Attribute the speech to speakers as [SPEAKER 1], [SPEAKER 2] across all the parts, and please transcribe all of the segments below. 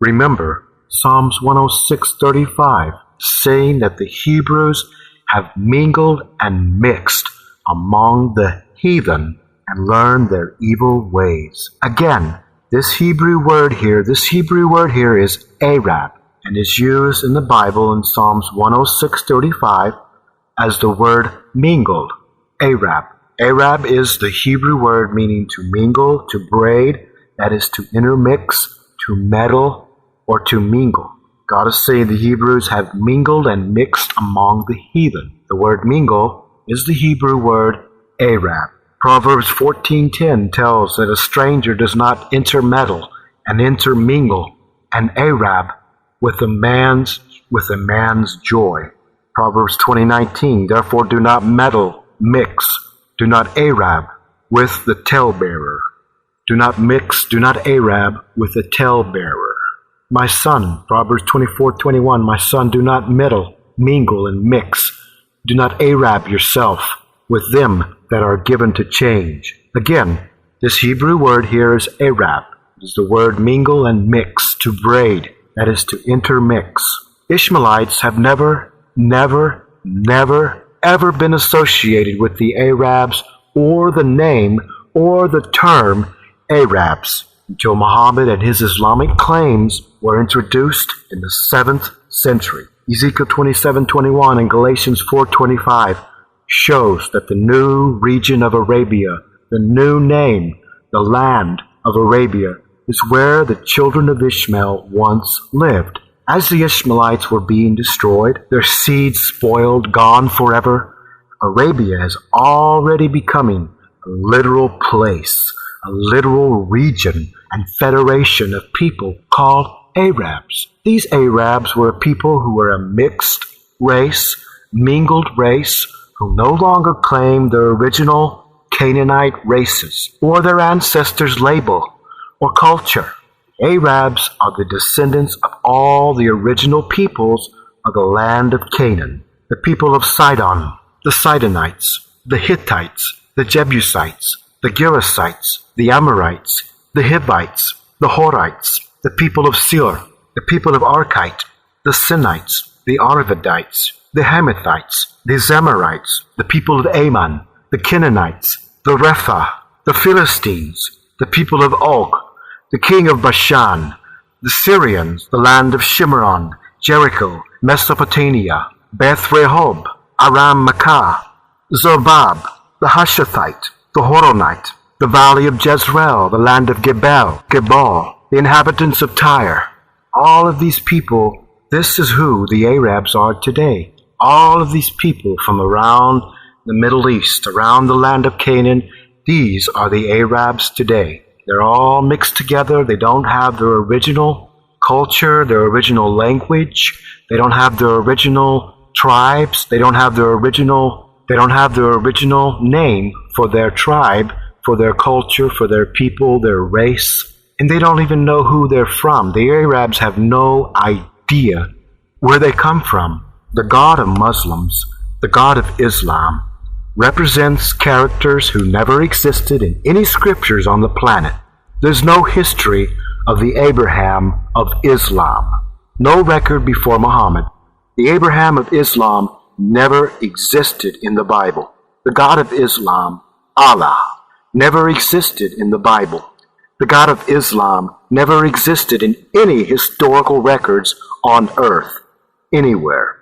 [SPEAKER 1] Remember Psalms 106:35, saying that the Hebrews have mingled and mixed among the heathen and learned their evil ways. Again, this Hebrew word here is Arab, and is used in the Bible in Psalms 106:35 as the word mingled, Arab. Arab is the Hebrew word meaning to mingle, to braid, that is to intermix, to meddle, or to mingle. God is saying the Hebrews have mingled and mixed among the heathen. The word mingle is the Hebrew word Arab. Proverbs 14:10 tells that a stranger does not intermeddle and intermingle an Arab with a man's joy. Proverbs 20:19, therefore do not meddle, mix, do not Arab with the talebearer. Do not mix, do not Arab with the talebearer. My son, Proverbs 24:21, my son, do not meddle, mingle, and mix. Do not Arab yourself with them that are given to change. Again, this Hebrew word here is Arab. It is the word mingle and mix, to braid, that is to intermix. Ishmaelites have never, ever been associated with the Arabs or the name or the term Arabs until Muhammad and his Islamic claims were introduced in the 7th century. Ezekiel 27:21 and Galatians 4:25 shows that the new region of Arabia, the new name, the land of Arabia, is where the children of Ishmael once lived. As the Ishmaelites were being destroyed, their seeds spoiled, gone forever, Arabia is already becoming a literal place, a literal region and federation of people called Arabs. These Arabs were a people who were a mixed race, mingled race, who no longer claimed their original Canaanite races or their ancestors' label or culture. Arabs are the descendants of all the original peoples of the land of Canaan, the people of Sidon, the Sidonites, the Hittites, the Jebusites, the Gerasites, the Amorites, the Hivites, the Horites, the people of Seir, the people of Archite, the Sinites, the Arvadites, the Hamathites, the Zemarites, the people of Ammon, the Canaanites, the Repha, the Philistines, the people of Og, the king of Bashan, the Syrians, the land of Shimron, Jericho, Mesopotamia, Beth Rehob, Aram Makkah, Zobab, the Hushathite, the Horonite, the valley of Jezreel, the land of Gebal, the inhabitants of Tyre. All of these people, this is who the Arabs are today. All of these people from around the Middle East, around the land of Canaan, these are the Arabs today. They're all mixed together. They don't have their original culture, their original language. They don't have their original tribes. They don't have their original name for their tribe, for their culture, for their people, their race. And they don't even know who they're from. The Arabs have no idea where they come from. The God of Muslims, the God of Islam, represents characters who never existed in any scriptures on the planet. There's no history of the Abraham of Islam. No record before Muhammad. The Abraham of Islam never existed in the Bible. The God of Islam, Allah, never existed in the Bible. The God of Islam never existed in any historical records on earth, anywhere.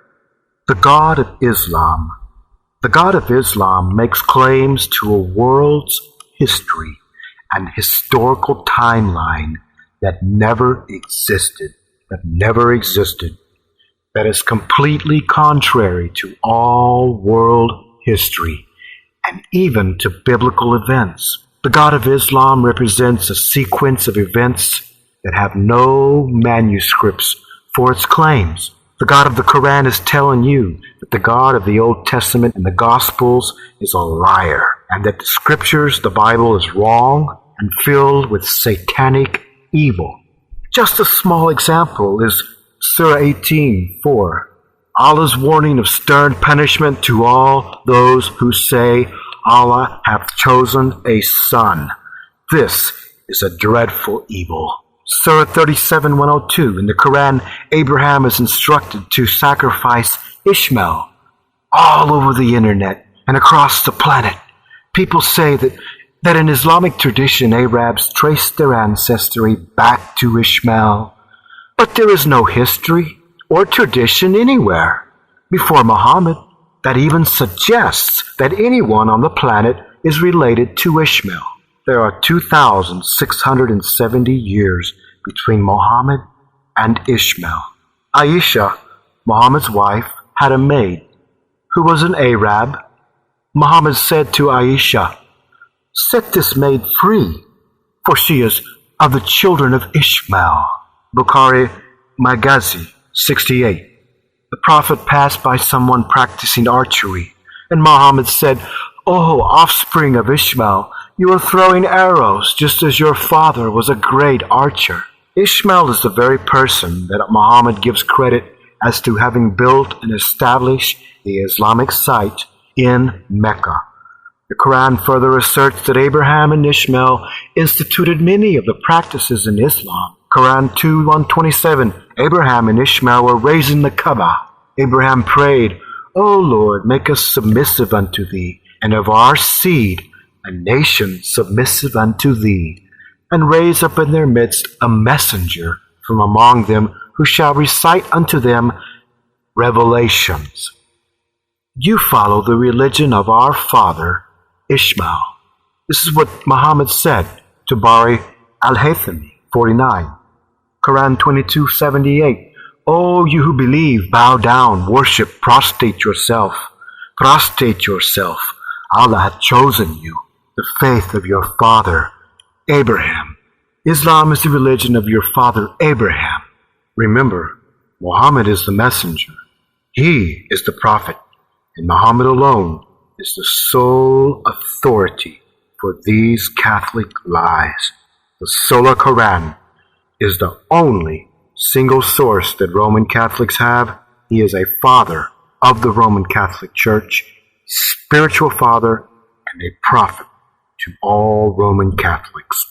[SPEAKER 1] The God of Islam makes claims to a world's history and historical timeline that never existed, that is completely contrary to all world history and even to biblical events. The God of Islam represents a sequence of events that have no manuscripts for its claims. The God of the Quran is telling you that the God of the Old Testament and the Gospels is a liar, and that the Scriptures, the Bible, is wrong and filled with satanic evil. Just a small example is Surah 18:4. Allah's warning of stern punishment to all those who say, Allah hath chosen a son. This is a dreadful evil. Surah 37:102 in the Quran, Abraham is instructed to sacrifice Ishmael. All over the internet and across the planet, people say that in Islamic tradition, Arabs traced their ancestry back to Ishmael. But there is no history or tradition anywhere before Muhammad that even suggests that anyone on the planet is related to Ishmael. There are 2,670 years between Muhammad and Ishmael. Aisha, Muhammad's wife, had a maid who was an Arab. Muhammad said to Aisha, "Set this maid free, for she is of the children of Ishmael." Bukhari, Maghazi 68. The Prophet passed by someone practicing archery, and Muhammad said, "O offspring of Ishmael, you are throwing arrows just as your father was a great archer." Ishmael is the very person that Muhammad gives credit as to having built and established the Islamic site in Mecca. The Quran further asserts that Abraham and Ishmael instituted many of the practices in Islam. Quran 2:127, Abraham and Ishmael were raising the Kaaba. Abraham prayed, "O Lord, make us submissive unto thee, and of our seed a nation submissive unto thee, and raise up in their midst a messenger from among them who shall recite unto them revelations." You follow the religion of our father Ishmael. This is what Muhammad said to Bari al-Haythami 49. Quran 22:78. O you who believe, bow down, worship, prostrate yourself. Prostrate yourself. Allah hath chosen you, the faith of your father Abraham. Islam is the religion of your father Abraham. Remember, Muhammad is the messenger. He is the prophet, and Muhammad alone is the sole authority for these Catholic lies. The Sola Quran is the only single source that Roman Catholics have. He is a father of the Roman Catholic Church, spiritual father, and a prophet to all Roman Catholics.